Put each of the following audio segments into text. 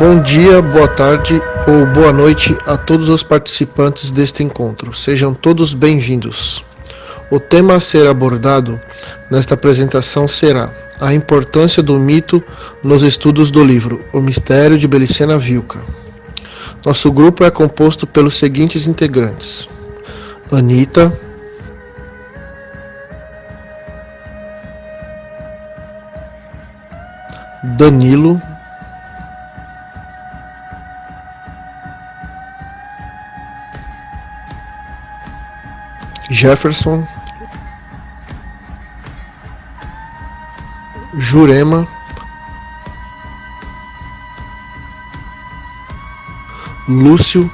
Bom dia, boa tarde ou boa noite a todos os participantes deste encontro. Sejam todos bem-vindos. O tema a ser abordado nesta apresentação será a importância do mito nos estudos do livro O Mistério de Belicena Vilca. Nosso grupo é composto pelos seguintes integrantes: Anita, Danilo, Jefferson, Jurema, Lúcio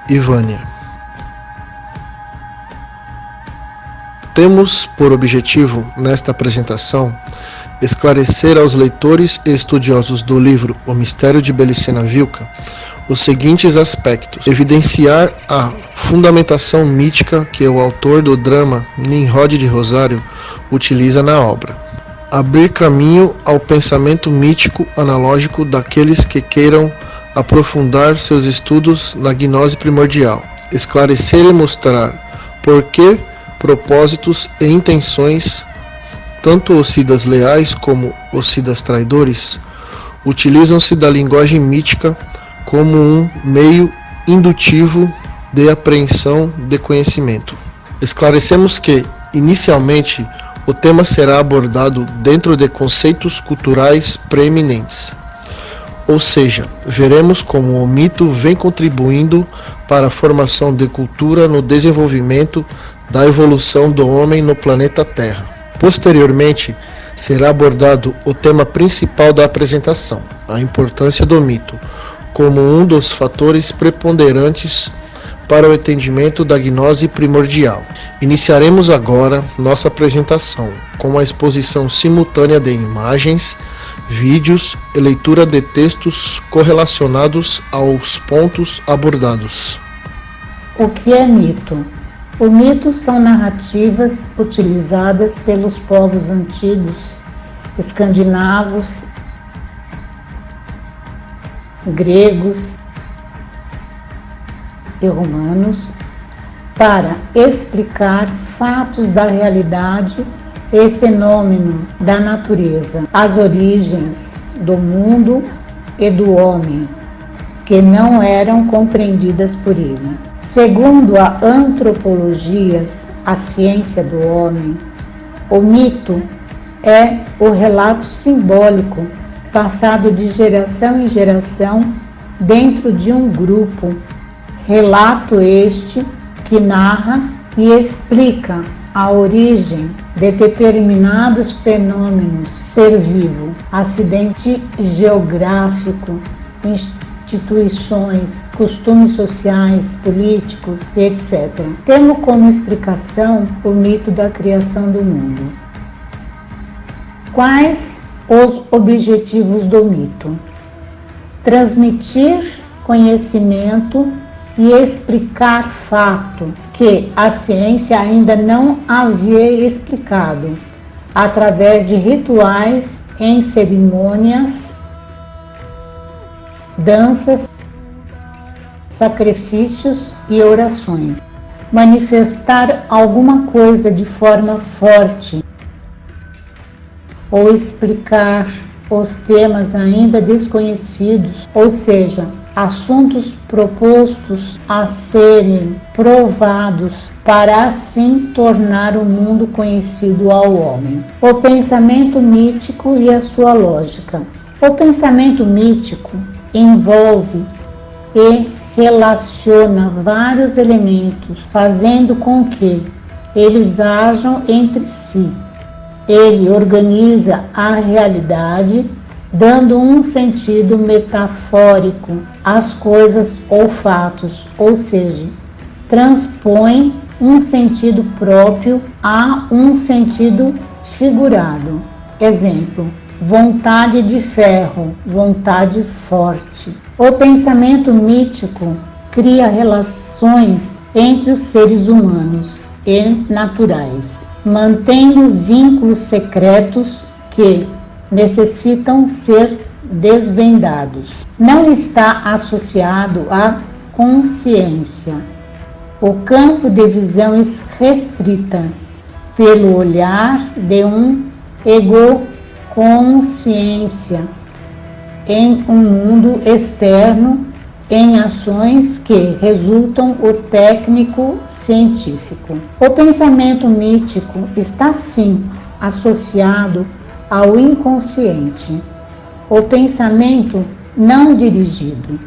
e Vânia. Temos por objetivo, nesta apresentação, esclarecer aos leitores e estudiosos do livro O Mistério de Belicena Vilca os seguintes aspectos: evidenciar a fundamentação mítica que o autor do drama Nimrod de Rosário utiliza na obra, abrir caminho ao pensamento mítico analógico daqueles que queiram aprofundar seus estudos na gnose primordial, esclarecer e mostrar por que propósitos e intenções, tanto os siddhas leais como os siddhas traidores, utilizam-se da linguagem mítica como um meio indutivo de apreensão de conhecimento. Esclarecemos que, inicialmente, o tema será abordado dentro de conceitos culturais preeminentes. Ou seja, veremos como o mito vem contribuindo para a formação de cultura no desenvolvimento da evolução do homem no planeta Terra. Posteriormente, será abordado o tema principal da apresentação, a importância do mito, como um dos fatores preponderantes para o entendimento da gnose primordial. Iniciaremos agora nossa apresentação com a exposição simultânea de imagens, vídeos e leitura de textos correlacionados aos pontos abordados. O que é mito? O mito são narrativas utilizadas pelos povos antigos, escandinavos, gregos e romanos, para explicar fatos da realidade e fenômenos da natureza, as origens do mundo e do homem, que não eram compreendidas por ele. Segundo a antropologia, a ciência do homem, o mito é o relato simbólico passado de geração em geração dentro de um grupo. Relato este que narra e explica a origem de determinados fenômenos, ser vivo, acidente geográfico, instituições, costumes sociais, políticos, etc. Temos como explicação o mito da criação do mundo. Quais os objetivos do mito? Transmitir conhecimento e explicar fato que a ciência ainda não havia explicado, através de rituais em cerimônias, danças, sacrifícios e orações. Manifestar alguma coisa de forma forte ou explicar os temas ainda desconhecidos, ou seja, assuntos propostos a serem provados para assim tornar o mundo conhecido ao homem. O pensamento mítico e a sua lógica. O pensamento mítico envolve e relaciona vários elementos, fazendo com que eles ajam entre si. Ele organiza a realidade, dando um sentido metafórico às coisas ou fatos, ou seja, transpõe um sentido próprio a um sentido figurado. Exemplo: vontade de ferro, vontade forte. O pensamento mítico cria relações entre os seres humanos e naturais, mantendo vínculos secretos que necessitam ser desvendados. Não está associado à consciência. O campo de visão é restrita pelo olhar de um ego-consciência em um mundo externo, em ações que resultam o técnico científico. O pensamento mítico está sim associado ao inconsciente. O pensamento não dirigido,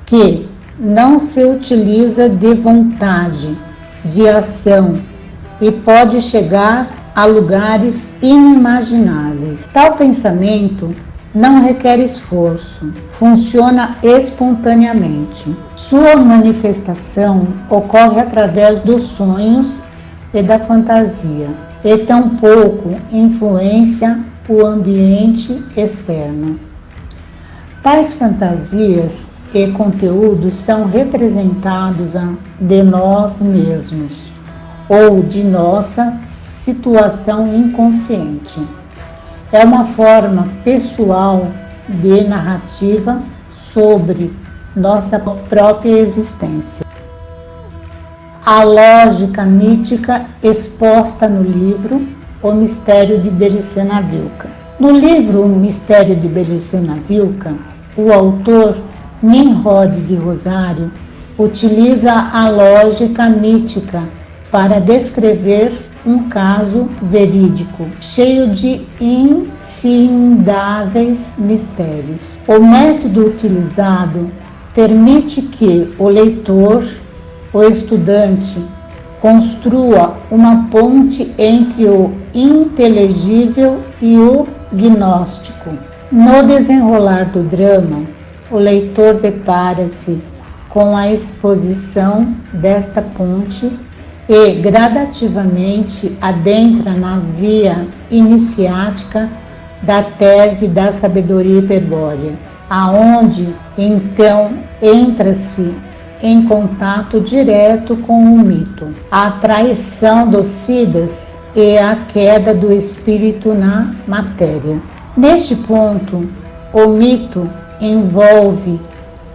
que não se utiliza de vontade, de ação e pode chegar a lugares inimagináveis. Tal pensamento não requer esforço, funciona espontaneamente. Sua manifestação ocorre através dos sonhos e da fantasia, e tampouco influencia o ambiente externo. Tais fantasias e conteúdos são representados de nós mesmos ou de nossa situação inconsciente. É uma forma pessoal de narrativa sobre nossa própria existência. A lógica mítica exposta no livro O Mistério de Belicena Vilca. No livro O Mistério de Belicena Vilca, o autor Nimrod de Rosário utiliza a lógica mítica para descrever um caso verídico, cheio de infindáveis mistérios. O método utilizado permite que o leitor, o estudante, construa uma ponte entre o inteligível e o gnóstico. No desenrolar do drama, o leitor depara-se com a exposição desta ponte e gradativamente adentra na via iniciática da tese da sabedoria hiperbórea, aonde então entra-se em contato direto com o mito, a traição dos Siddhas e a queda do espírito na matéria. Neste ponto, o mito envolve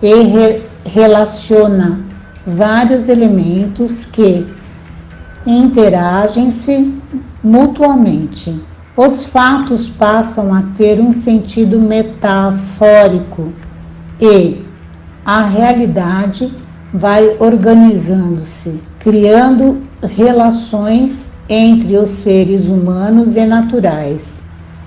e relaciona vários elementos que interagem-se mutuamente. Os fatos passam a ter um sentido metafórico e a realidade vai organizando-se, criando relações entre os seres humanos e naturais,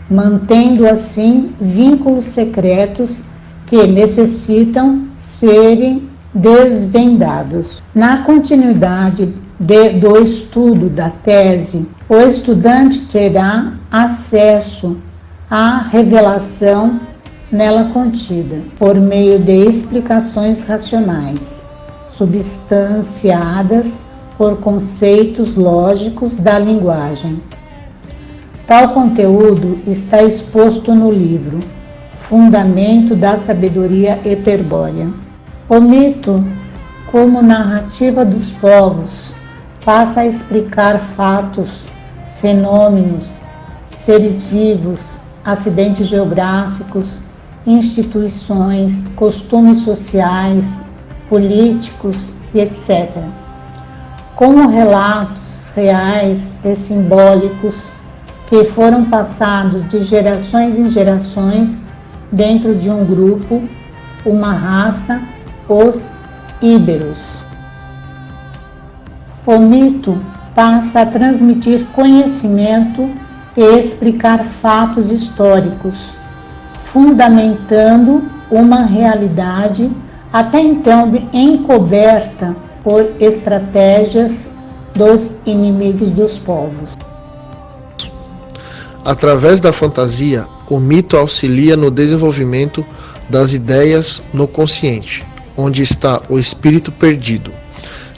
mantendo assim vínculos secretos que necessitam serem desvendados. Na continuidade do estudo da tese, o estudante terá acesso à revelação nela contida, por meio de explicações racionais, substanciadas por conceitos lógicos da linguagem. Tal conteúdo está exposto no livro Fundamento da Sabedoria Hiperbórea. O mito, como narrativa dos povos, passa a explicar fatos, fenômenos, seres vivos, acidentes geográficos, instituições, costumes sociais, políticos e etc. Como relatos reais e simbólicos que foram passados de gerações em gerações dentro de um grupo, uma raça, os íberos. O mito passa a transmitir conhecimento e explicar fatos históricos, fundamentando uma realidade até então encoberta por estratégias dos inimigos dos povos. Através da fantasia, o mito auxilia no desenvolvimento das ideias no consciente, onde está o espírito perdido,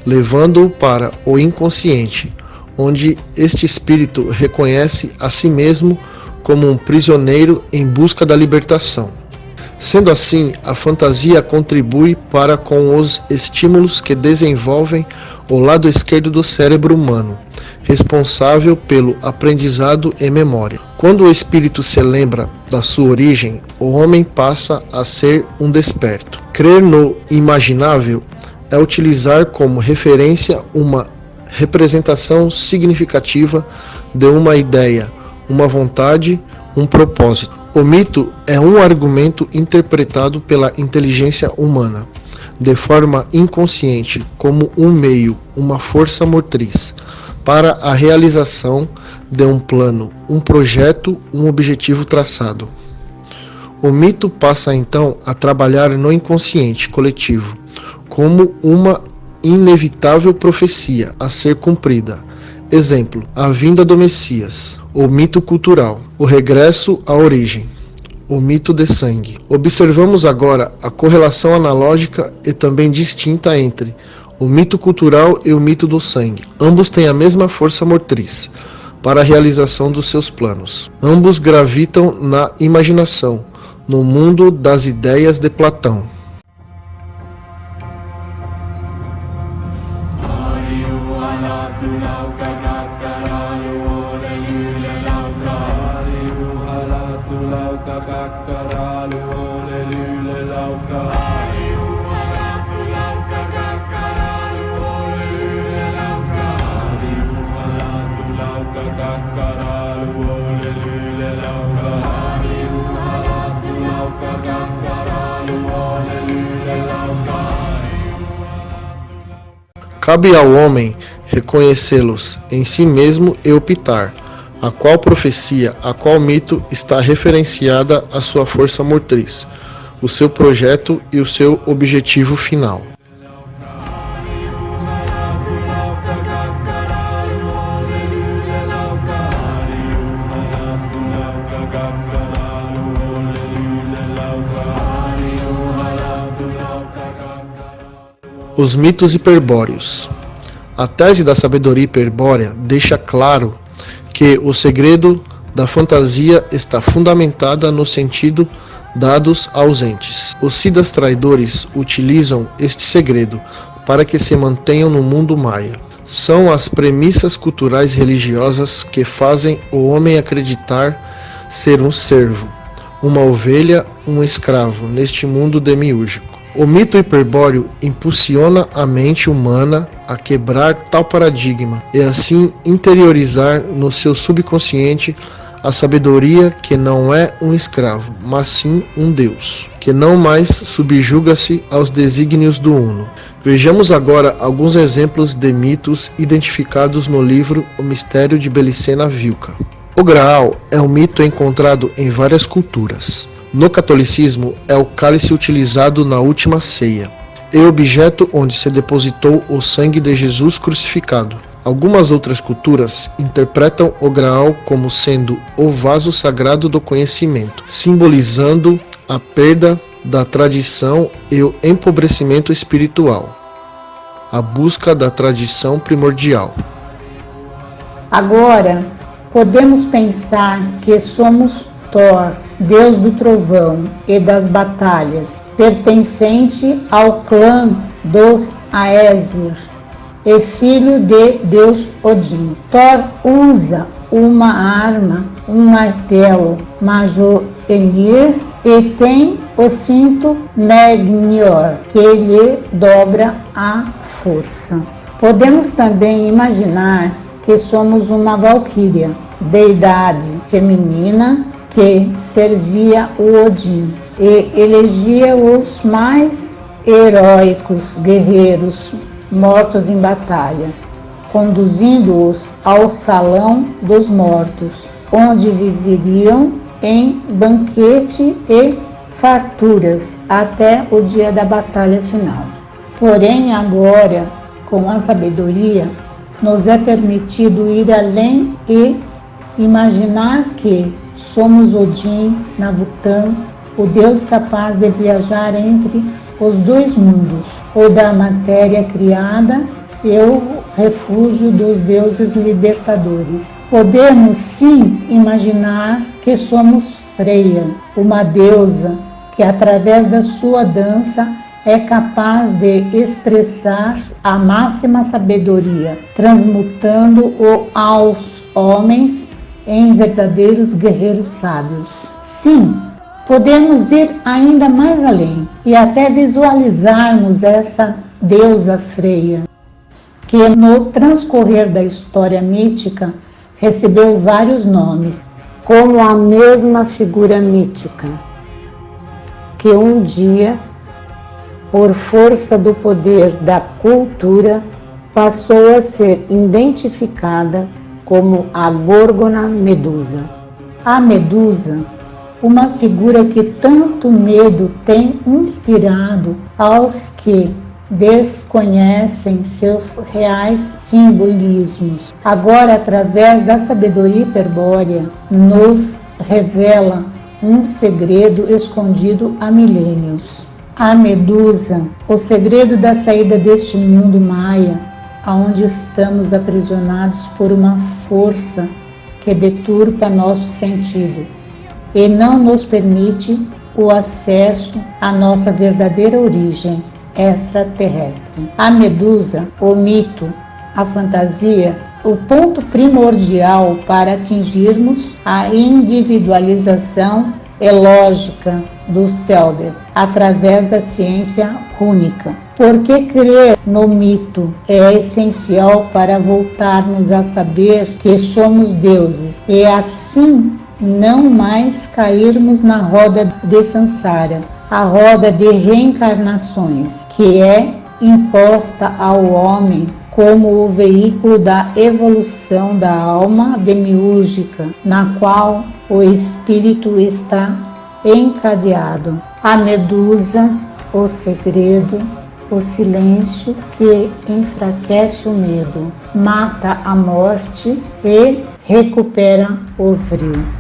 levando-o para o inconsciente, onde este espírito reconhece a si mesmo como um prisioneiro em busca da libertação. Sendo assim, a fantasia contribui para com os estímulos que desenvolvem o lado esquerdo do cérebro humano, responsável pelo aprendizado e memória. Quando o espírito se lembra da sua origem, o homem passa a ser um desperto. Crer no imaginável é utilizar como referência uma representação significativa de uma ideia, uma vontade, um propósito. O mito é um argumento interpretado pela inteligência humana, de forma inconsciente, como um meio, uma força motriz, para a realização de um plano, um projeto, um objetivo traçado. O mito passa então a trabalhar no inconsciente coletivo, como uma inevitável profecia a ser cumprida. Exemplo, a vinda do Messias, o mito cultural, o regresso à origem, o mito de sangue. Observamos agora a correlação analógica e também distinta entre o mito cultural e o mito do sangue. Ambos têm a mesma força motriz para a realização dos seus planos. Ambos gravitam na imaginação, no mundo das ideias de Platão. Cabe ao homem reconhecê-los em si mesmo e optar a qual profecia, a qual mito está referenciada a sua força motriz, o seu projeto e o seu objetivo final. Os mitos hiperbóreos. A tese da sabedoria hiperbórea deixa claro que o segredo da fantasia está fundamentada no sentido dados ausentes. Os siddhas traidores utilizam este segredo para que se mantenham no mundo maia. São as premissas culturais religiosas que fazem o homem acreditar ser um servo, uma ovelha, um escravo neste mundo demiúrgico. O mito hiperbóreo impulsiona a mente humana a quebrar tal paradigma e assim interiorizar no seu subconsciente a sabedoria que não é um escravo, mas sim um Deus, que não mais subjuga-se aos desígnios do Uno. Vejamos agora alguns exemplos de mitos identificados no livro O Mistério de Belicena Vilca. O Graal é um mito encontrado em várias culturas. No catolicismo, é o cálice utilizado na última ceia, e objeto onde se depositou o sangue de Jesus crucificado. Algumas outras culturas interpretam o Graal como sendo o vaso sagrado do conhecimento, simbolizando a perda da tradição e o empobrecimento espiritual, a busca da tradição primordial. Agora, podemos pensar que somos Thor, deus do trovão e das batalhas, pertencente ao clã dos Aesir e filho de Deus Odin. Thor usa uma arma, um martelo Mjolnir, e tem o cinto Megnor, que lhe dobra a força. Podemos também imaginar que somos uma valquíria, deidade feminina, que servia o Odin e elegia os mais heróicos guerreiros mortos em batalha, conduzindo-os ao salão dos mortos, onde viveriam em banquete e farturas até o dia da batalha final. Porém, agora, com a sabedoria, nos é permitido ir além e imaginar que somos Odin, Navutã, o Deus capaz de viajar entre os dois mundos, o da matéria criada e o refúgio dos deuses libertadores. Podemos sim imaginar que somos Freya, uma deusa que através da sua dança é capaz de expressar a máxima sabedoria, transmutando-o aos homens em verdadeiros guerreiros sábios. Sim, podemos ir ainda mais além e até visualizarmos essa deusa Freia, que no transcorrer da história mítica recebeu vários nomes, como a mesma figura mítica, que um dia, por força do poder da cultura, passou a ser identificada como a Górgona Medusa. A Medusa, uma figura que tanto medo tem inspirado aos que desconhecem seus reais simbolismos. Agora, através da sabedoria hiperbórea, nos revela um segredo escondido há milênios. A Medusa, o segredo da saída deste mundo maia, onde estamos aprisionados por uma força que deturpa nosso sentido e não nos permite o acesso à nossa verdadeira origem extraterrestre. A Medusa, o mito, a fantasia, o ponto primordial para atingirmos a individualização lógica do Selber através da ciência rúnica. Porque crer no mito é essencial para voltarmos a saber que somos deuses e assim não mais cairmos na roda de Sansara, a roda de reencarnações, que é imposta ao homem como o veículo da evolução da alma demiúrgica, na qual o espírito está encadeado. A Medusa, o segredo, o silêncio que enfraquece o medo, mata a morte e recupera o frio.